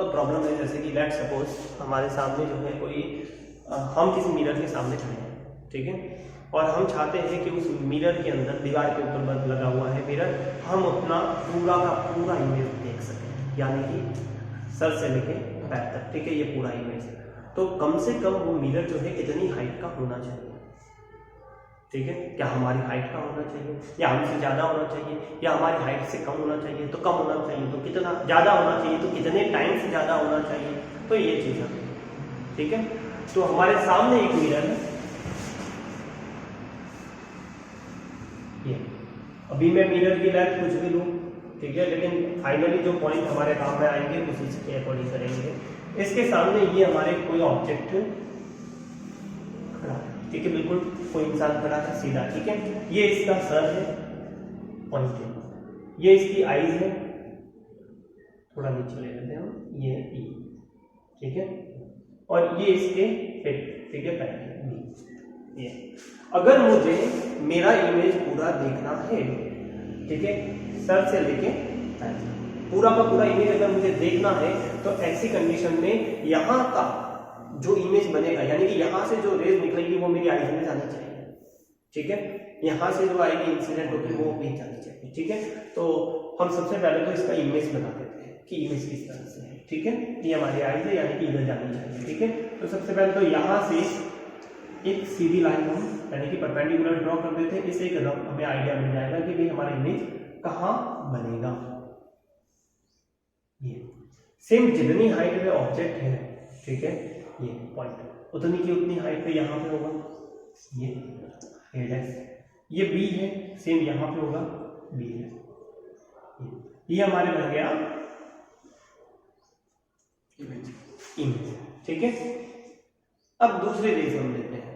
तो प्रॉब्लम है जैसे कि लेट सपोज हमारे सामने जो है कोई हम किसी मिरर के सामने खड़े हैं, ठीक है, और हम चाहते हैं कि उस मिरर के अंदर दीवार के ऊपर बल्ब लगा हुआ है मिरर, हम अपना पूरा का पूरा इमेज देख सकें, यानी कि सर से लेके पैर तक, ठीक है, ये पूरा इमेज। तो कम से कम वो मिरर जो है कितनी हाइट का होना चाहिए, ठीक है, क्या हमारी हाइट का होना चाहिए या हमसे ज़्यादा होना चाहिए या हमारी हाइट से कम होना चाहिए, तो कम होना चाहिए तो कितना, ज़्यादा होना चाहिए तो कितने टाइम से ज़्यादा होना चाहिए, तो ये चीज़ है, ठीक है। तो हमारे सामने एक मिरर है, ये अभी मैं मिरर की लेंथ कुछ भी लूँ, ठीक है, लेकिन फाइनली जो पॉइंट हमारे काम में आएंगे उसी के अकॉर्डिंग करेंगे। इसके सामने ये हमारे कोई ऑब्जेक्ट खड़ा है, ठीक है, बिल्कुल कोई इंसान खड़ा है सीधा, ठीक है, ये इसका सर है पॉइंटेड, ये इसकी आईज है, थोड़ा नीचे ले लेते हैं हम, ये ई, ठीक है, और ये इसके फिट, ठीक है, पैर बी। ये अगर मुझे मेरा इमेज पूरा देखना है, ठीक है, सर से लेके पैर पूरा का पूरा इमेज अगर मुझे देखना है, तो ऐसी कंडीशन में यहाँ का जो इमेज बनेगा, यानी कि यहाँ से जो रेज निकलेगी वो मेरी आईज में जानी चाहिए, ठीक है, यहाँ से जो आएगी इंसिडेंट होगी वो भी जानी चाहिए, ठीक है। तो हम सबसे पहले तो इसका इमेज बना देते हैं कि इमेज किस तरह से है, ठीक है, ये हमारी आईज है, यानी कि इधर जानी चाहिए, ठीक है। तो सबसे पहले तो यहाँ से एक सीधी लाइन हम यानी कि परपेंडिकुलर ड्रॉ कर देते हैं, इससे एक हमें आइडिया मिल जाएगा कि भाई हमारा इमेज कहाँ बनेगा। ये सेम जितनी हाइट में ऑब्जेक्ट है, ठीक है, ये पॉइंट उतनी की उतनी हाइट पे यहाँ पे होगा, ये डैश, ये बी है, सेम यहाँ पे होगा बी है, ये हमारे बन गया इमेज, ठीक है। अब दूसरे रेज हम लेते हैं,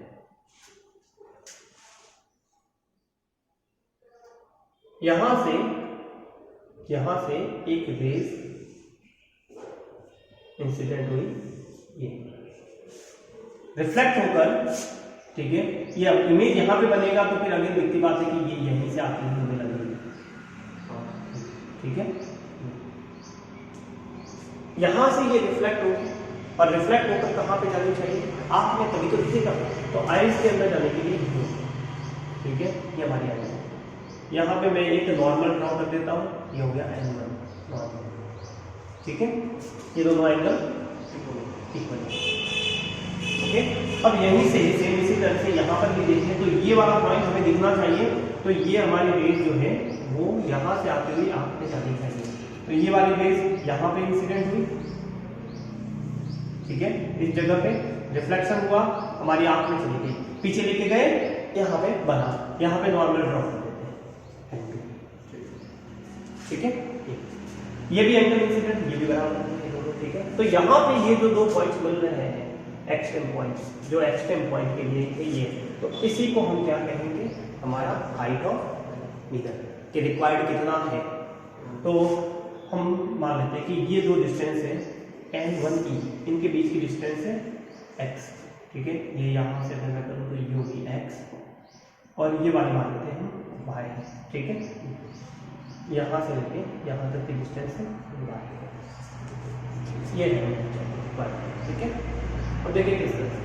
यहां से एक रेज इंसिडेंट हुई, ये रिफ्लेक्ट होकर, ठीक है, ये अब इमेज यहां पे बनेगा, तो फिर अगली दिखती बात है कि ये यहीं से आती हुई हमें लगेगी, ठीक है, यहां से ये रिफ्लेक्ट होगी और रिफ्लेक्ट होकर कहां पे जानी चाहिए, आंख में, तभी तो दिखेगा, तो आईज के अंदर जाने के लिए, ठीक है, ये हमारी आईज है। यहाँ पे मैं एक नॉर्मल ड्रॉ कर देता हूँ, ये हो गया एंगल नॉर्मल, ठीक है, ये दोनों एंगल इक्वल, ओके। अब यहीं से सेम इसी तरह से यहाँ पर भी देखिए, तो ये वाला पॉइंट हमें दिखना चाहिए, तो ये हमारी रेज जो है वो यहाँ से आते हुए आंख पे जानी चाहिए, तो ये वाली रेज यहाँ पे इंसिडेंट हुई, ठीक है, इस जगह पे रिफ्लेक्शन हुआ, हमारी आंख में चली गई, पीछे लेके गए, यहाँ पे बना, यहाँ पे नॉर्मल ड्रॉ कर देते हैं, ठीक है, ये भी एंगल इंसिडेंट, ये भी बराबर, ठीक है। तो यहाँ पे ये जो दो पॉइंट्स मिल रहे हैं एक्सट्रीम पॉइंट्स, जो एक्सट्रीम पॉइंट के लिए है ये, तो इसी को हम क्या कहेंगे, हमारा हाइट ऑफ मिरर कि रिक्वायर्ड कितना है। तो हम मान लेते हैं कि ये जो डिस्टेंस है N1E, इनके बीच की डिस्टेंस है x, ठीक है, ये यहाँ से अगर मैं करूँ तो ये होगी x, और ये वाली मान लेते हैं y, ठीक है, यहाँ से लेके यहाँ तक की डिस्टेंस है y, ये है y, ठीक है। और देखिए किस तरह से,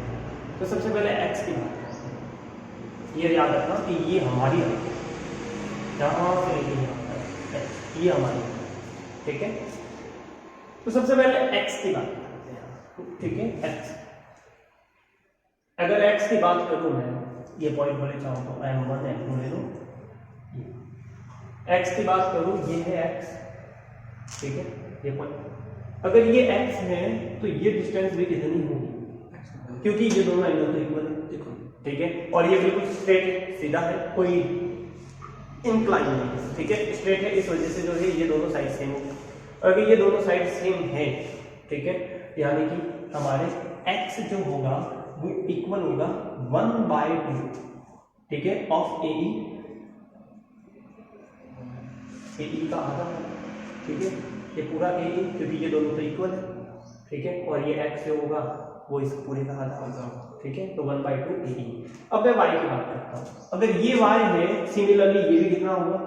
तो सबसे पहले x की बात करते हैं, ये याद रखना कि ये हमारी है, यहाँ से लेके यहाँ तक ये हमारी, ठीक है। तो सबसे पहले x की बात करते हैं, ठीक है, x, अगर x की बात करूं मैं, ये पॉइंट बोले चाहूँ तो M1 M2 ले लो, x की बात करूं ये है x, ठीक है, ये पॉइंट, अगर ये x है तो ये डिस्टेंस भी कितनी होगी, क्योंकि ये दोनों एंगल तो इक्वल है, ठीक है, और ये बिल्कुल स्ट्रेट सीधा है, कोई इंक्लाइन नहीं, ठीक है, स्ट्रेट है, इस वजह से जो है ये दोनों साइड सेम होगा। अगर ये दोनों साइड सेम है, ठीक है, यानी कि हमारे x जो होगा वो इक्वल होगा 1/2, ठीक है, ऑफ AE का आधा, ठीक है, ये पूरा AE, क्योंकि ये दोनों तो इक्वल है, ठीक है, और ये x जो होगा वो इस पूरे का आधा होगा, ठीक है, तो 1/2 AE। अब मैं y की बात करता हूँ, अगर ये y है, सिमिलरली ये भी कितना होगा,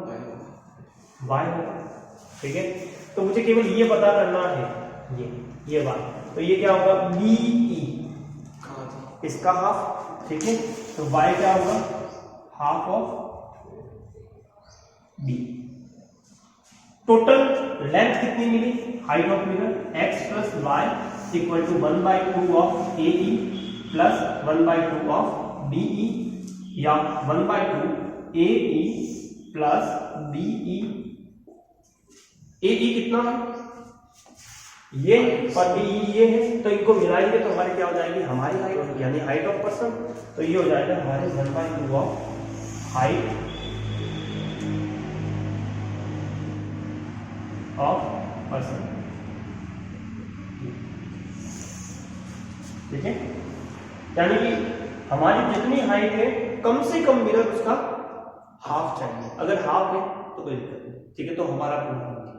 y होगा, ठीक है। तो मुझे केवल ये पता करना है ये बात, तो ये क्या होगा BE, इसका हाफ, ठीक है। तो y क्या होगा, half of B। Total length कितनी मिली, height of mirror x plus y equal to 1/2 of AE plus 1/2 of BE, या 1/2 AE प्लस BE। AE कितना है, ये, और BE ये है, तो इनको मिलाएंगे तो हमारी क्या हो जाएगी, हमारी हाइट यानी हाइट ऑफ पर्सन। तो ये हो जाएगा हमारे 1/2 ऑफ हाइट ऑफ पर्सन, ठीक है। यानी कि हमारी जितनी हाइट है कम से कम मिरर उसका हाफ चाहिए, अगर हाफ है तो कोई दिक्कत नहीं, ठीक है। तो हमारा पूरा हो गया।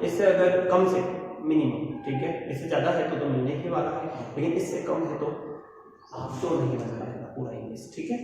इससे अगर कम से मिनिमम, ठीक है, इससे ज्यादा है तो मिलने ही वाला है, लेकिन इससे कम है तो हाफ तो नहीं बन पाएगा पूरा इंग्लिश, ठीक है।